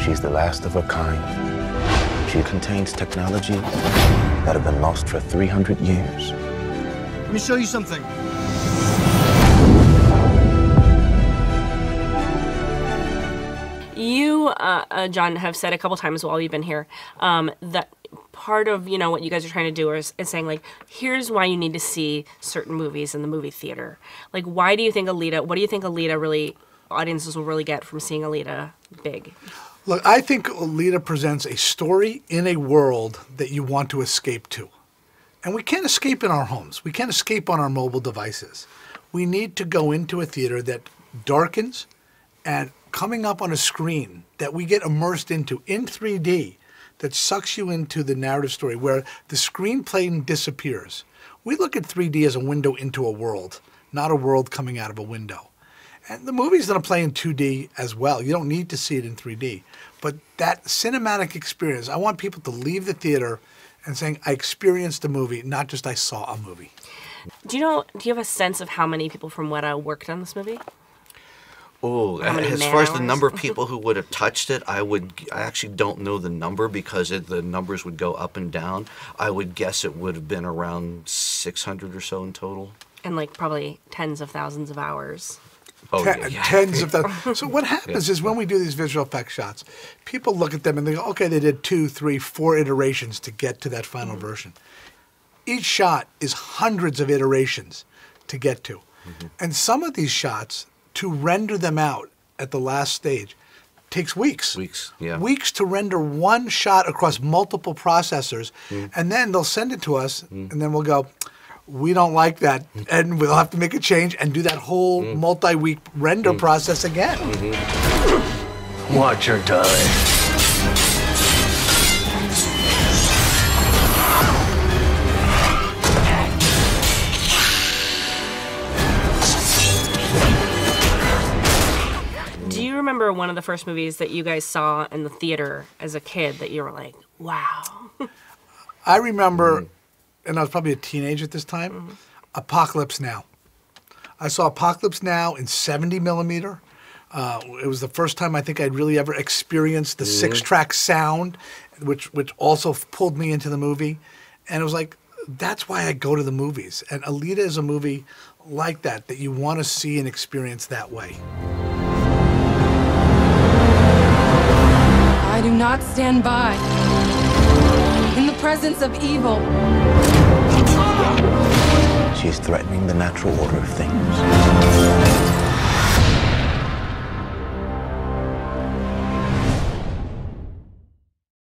She's the last of her kind. She contains technologies that have been lost for 300 years. Let me show you something. You, John, have said a couple times while you've been here that part of, what you guys are trying to do is saying, like, here's why you need to see certain movies in the movie theater. Like, what do you think Alita really, audiences will really get from seeing Alita big? Look, I think Alita presents a story in a world that you want to escape to. And we can't escape in our homes. We can't escape on our mobile devices. We need to go into a theater that darkens and coming up on a screen that we get immersed into in 3D that sucks you into the narrative story where the screen plane disappears. We look at 3D as a window into a world, not a world coming out of a window. And the movie's going to play in 2D as well. You don't need to see it in 3D. But that cinematic experience, I want people to leave the theater and saying, I experienced a movie, not just I saw a movie. Do you have a sense of how many people from Weta worked on this movie? Oh, as far as the number of people who would have touched it, I actually don't know the number because the numbers would go up and down. I would guess it would have been around 600 or so in total. And like probably tens of thousands of hours. Oh, yeah. Tens of thousands. So what happens is when we do these visual effects shots, people look at them and they go, okay, they did 2, 3, 4 iterations to get to that final version. Each shot is hundreds of iterations to get to. And some of these shots, to render them out at the last stage, takes weeks. Weeks, yeah. Weeks to render one shot across multiple processors, and then they'll send it to us, and then we'll go, we don't like that, and we'll have to make a change and do that whole multi-week render process again. Watch her die. Do you remember one of the first movies that you guys saw in the theater as a kid that you were like, wow? I remember, and I was probably a teenager at this time, Apocalypse Now. I saw Apocalypse Now in 70 millimeter. It was the first time I think I'd really ever experienced the 6-track sound, which also pulled me into the movie. And it was like, that's why I go to the movies. And Alita is a movie like that you want to see and experience that way. I do not stand by in the presence of evil. She's threatening the natural order of things.